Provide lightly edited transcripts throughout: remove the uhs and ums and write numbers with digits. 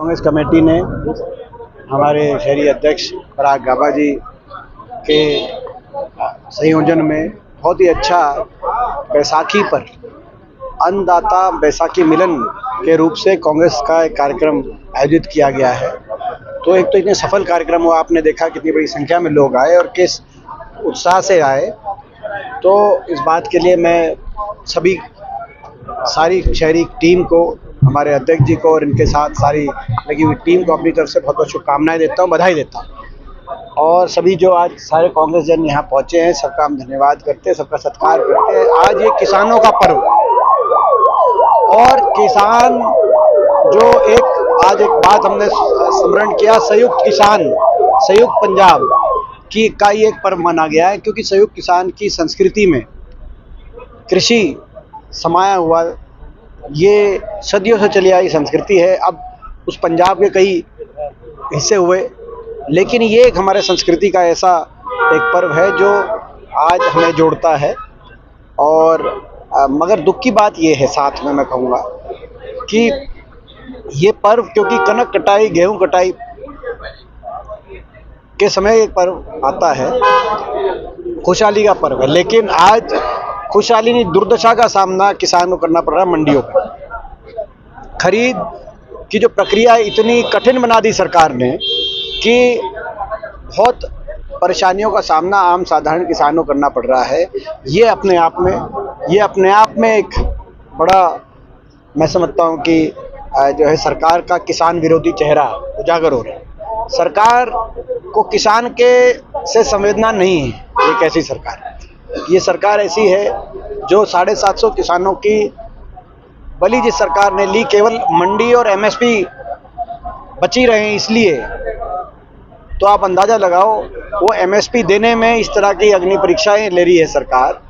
Congress committee ने हमारे शहरी अध्यक्ष पराग गाबा जी के संयोजन में बहुत ही अच्छा बैसाखी पर अन्नदाता बैसाखी मिलन के रूप से कांग्रेस का एक कार्यक्रम आयोजित किया गया है। तो एक तो इतने सफल कार्यक्रम हुआ, आपने देखा कितनी बड़ी संख्या में लोग आए और किस उत्साह से आए। तो इस बात के लिए मैं सारी शहरी टीम को, हमारे अध्यक्ष जी को और इनके साथ सारी लगी हुई टीम को अपनी तरफ से बहुत बहुत शुभकामनाएं देता हूँ, बधाई देता हूँ। और सभी जो आज सारे कांग्रेस जन यहाँ पहुँचे हैं, सबका हम धन्यवाद करते हैं, सबका सत्कार करते हैं। आज ये किसानों का पर्व और किसान जो आज एक बात हमने स्मरण किया, संयुक्त किसान, संयुक्त पंजाब का ये एक पर्व माना गया है, क्योंकि संयुक्त किसान की संस्कृति में कृषि समाया हुआ ये सदियों से चली आई संस्कृति है। अब उस पंजाब के कई हिस्से हुए, लेकिन ये एक हमारे संस्कृति का ऐसा एक पर्व है जो आज हमें जोड़ता है। और मगर दुख की बात ये है, साथ में मैं कहूँगा कि ये पर्व, क्योंकि कनक कटाई, गेहूं कटाई के समय एक पर्व आता है, खुशहाली का पर्व है, लेकिन आज खुशहाली नहीं, दुर्दशा का सामना किसान को करना पड़ रहा है। मंडियों पर खरीद की जो प्रक्रिया इतनी कठिन बना दी सरकार ने कि बहुत परेशानियों का सामना आम साधारण किसानों को करना पड़ रहा है। ये अपने आप में एक बड़ा, मैं समझता हूँ कि जो है सरकार का किसान विरोधी चेहरा उजागर हो रहा है। सरकार को किसान के से संवेदना नहीं है। एक ऐसी सरकार, ये सरकार ऐसी है जो 750 किसानों की बलि जिस सरकार ने ली, केवल मंडी और एमएसपी बची रहे इसलिए। तो आप अंदाजा लगाओ, वो एमएसपी देने में इस तरह की अग्नि परीक्षाएं ले रही है सरकार,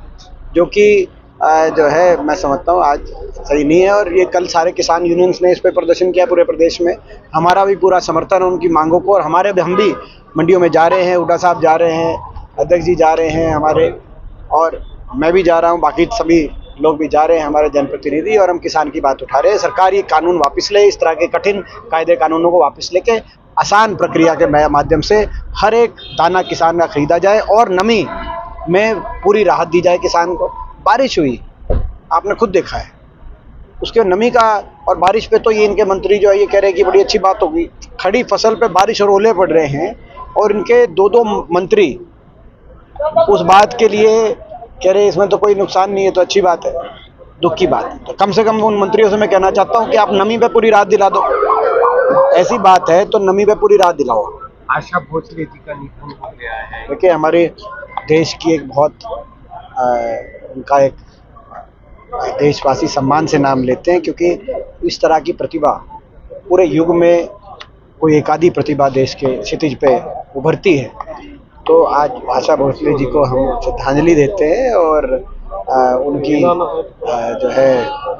जो कि जो है मैं समझता हूँ आज सही नहीं है। और ये कल सारे किसान यूनियंस ने इस पे प्रदर्शन किया पूरे प्रदेश में। हमारा भी पूरा समर्थन है उनकी मांगों को, और हम भी मंडियों में जा रहे हैं, हुड्डा साहब जा रहे हैं, अध्यक्ष जी जा रहे हैं हमारे, और मैं भी जा रहा हूँ, बाकी सभी लोग भी जा रहे हैं, हमारे जनप्रतिनिधि, और हम किसान की बात उठा रहे हैं। सरकार ये कानून वापस ले, इस तरह के कठिन कायदे कानूनों को वापस लेके आसान प्रक्रिया के माध्यम से हर एक दाना किसान का खरीदा जाए और नमी में पूरी राहत दी जाए किसान को। बारिश हुई, आपने खुद देखा है, उसके नमी का और बारिश पे तो ये इनके मंत्री जो है ये कह रहे हैं कि बड़ी अच्छी बात होगी। खड़ी फसल पे बारिश और ओले पड़ रहे हैं, और इनके दो मंत्री उस बात के लिए कह रहे इसमें तो कोई नुकसान नहीं है, तो अच्छी बात है। दुख की बात है। तो कम से कम उन मंत्रियों से मैं कहना चाहता हूँ कि आप नमी पे पूरी राहत दिला दो। ऐसी बात है तो नमी पे पूरी राहत दिलाओ। आशा भोसले जी का निधन हो गया है। देखिए, हमारे देश की एक बहुत उनका एक देशवासी सम्मान से नाम लेते हैं, क्योंकि इस तरह की प्रतिभा पूरे युग में कोई एक आधी प्रतिभा देश के क्षितिज पे उभरती है। तो आज आशा भोसले जी को हम श्रद्धांजलि देते हैं, और उनकी जो है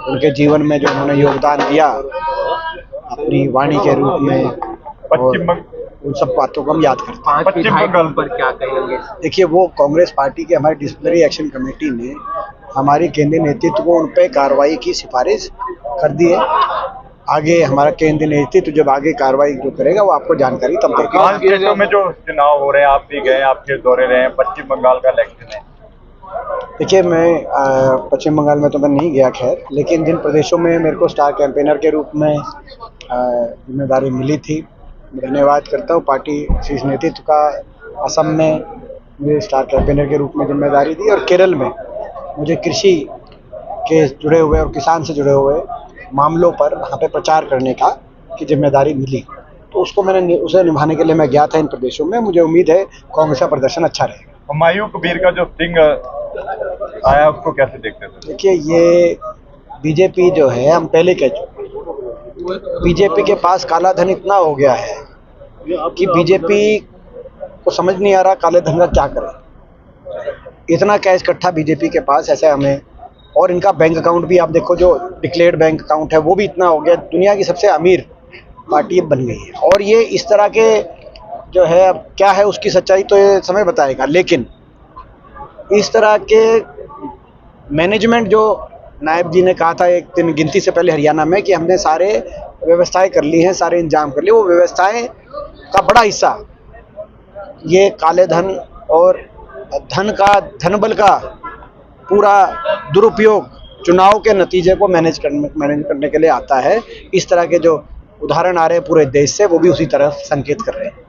उनके जीवन में जो उन्होंने योगदान दिया अपनी वाणी के रूप में, और उन सब बातों को हम याद करते हैं। पश्चिम बंगाल पर क्या कहेंगे? देखिए, वो कांग्रेस पार्टी की हमारी डिसिप्लिनरी एक्शन कमेटी ने हमारी केंद्रीय नेतृत्व को उन पे कार्रवाई की सिफारिश कर दी है। आगे हमारा केंद्रीय नेतृत्व जब आगे कार्रवाई जो करेगा वो आपको जानकारी तब देगा। पांच देशों में जो चुनाव हो रहे हैं, आप भी गए, आपके दौरे रहे हैं, पश्चिम बंगाल का इलेक्शन है। देखिए, मैं पश्चिम बंगाल में तो मैं नहीं गया खैर, लेकिन जिन प्रदेशों में मेरे को स्टार कैंपेनर के रूप में जिम्मेदारी मिली थी, मैं धन्यवाद करता हूँ पार्टी शीर्ष नेतृत्व का। असम में मुझे स्टार कैंपेनर के रूप में जिम्मेदारी दी, और केरल में मुझे कृषि के जुड़े हुए और किसान से जुड़े हुए मामलों पर वहाँ पे प्रचार करने की जिम्मेदारी मिली। तो उसे निभाने के लिए मैं गया था इन प्रदेशों में। मुझे उम्मीद है कांग्रेस का प्रदर्शन अच्छा रहेगा। हुमायूं कबीर का जो सिंह आया, उसको कैसे देखते थे? देखिए, ये बीजेपी जो है, हम पहले कह चुके, बीजेपी के पास काला धन इतना हो गया है कि बीजेपी को समझ नहीं आ रहा काले धन का क्या करे। इतना कैश इकट्ठा बीजेपी के पास, ऐसा हमें, और इनका बैंक अकाउंट भी आप देखो, जो डिक्लेयर्ड बैंक अकाउंट है वो भी इतना हो गया। दुनिया की सबसे अमीर पार्टी बन गई है, और ये इस तरह के जो है, अब क्या है उसकी सच्चाई तो ये समय बताएगा, लेकिन इस तरह के मैनेजमेंट जो नायब जी ने कहा था एक दिन गिनती से पहले हरियाणा में, कि हमने सारे व्यवस्थाएं कर ली हैं, सारे इंतजाम कर लिए, वो व्यवस्थाएं का बड़ा हिस्सा ये काले धन और धनबल का पूरा दुरुपयोग चुनाव के नतीजे को मैनेज करने के लिए आता है। इस तरह के जो उदाहरण आ रहे हैं पूरे देश से, वो भी उसी तरफ संकेत कर रहे हैं।